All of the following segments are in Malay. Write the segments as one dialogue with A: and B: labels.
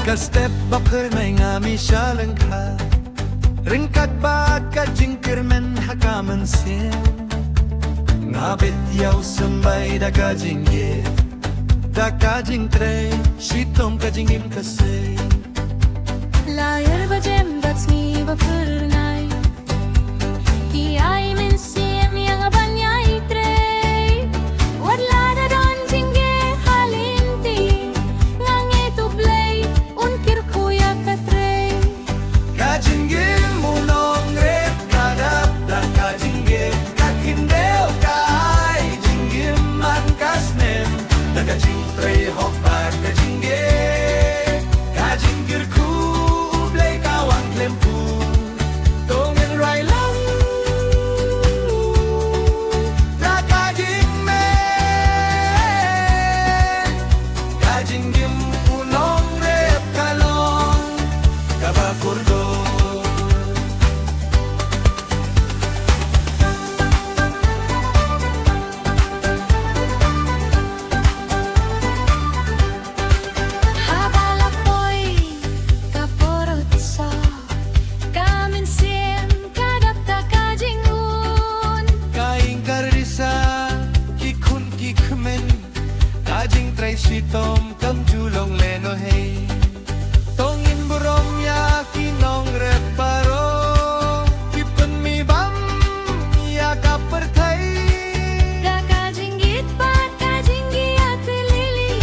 A: Ka step bakır may ngami siyalang ka Ringkat baat ka jingkirmen hakaman sim Ngabit yaw sambay da ka jinggit Da ka jingtre Shitom ka jingim kasay
B: Layar bajem batsmi bapurnay Iyay min siem yang abanyay trey Wadla da don jingge halinti Ngange tublay unkir kuya katrey
A: Ka jingim unong rep kadap Da ka jinggit kakindeo ka ay Jingim man kasnem Da ka jingtre hokbar ka jinggit Ka jingkir ku ublay kawang lempu Tongin ray lang Da ka jingmen Ka jinggim unong rep kalong Kabakurdo
B: Habalapoy kaporot sa Kamin siem kadapta kajingun
A: Kaing karisa kikun kikmen Kajing tray sitom kam julong leno hey Tongin burom ya kinong reparo Kipen mi bam ya kapertay
B: Da kajinggit pat kajinggi ati lili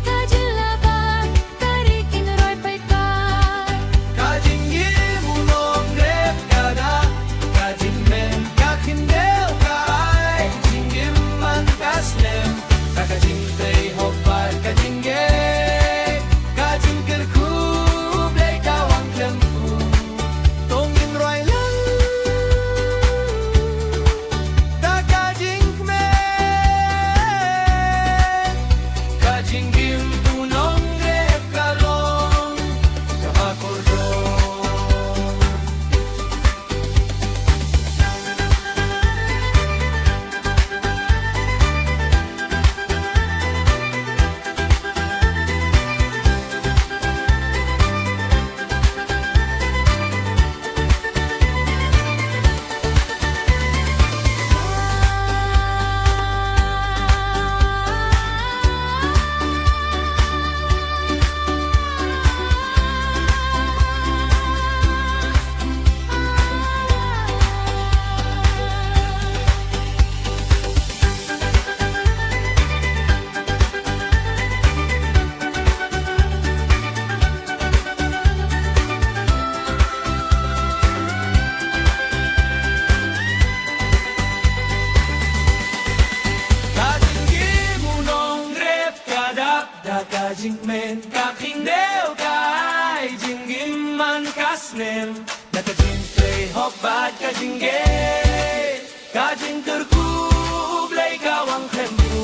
B: Kajilabag karikin roy paypay
A: Kajing imunong rep kada Kajing men kakindel kay Jingim man kasnem Kakajing tray hopar kajing gay Kajing kerkublay kawang klempu Tongin roy lang Da kajing kmen Kajing gim punong rep kalong Kapakordon Kajing imunong rep kadap Da kajing men kakindeo kay Jingim man kasnem Da kajing tray hokbad kajing gay Kajing kerkublay kawang klempu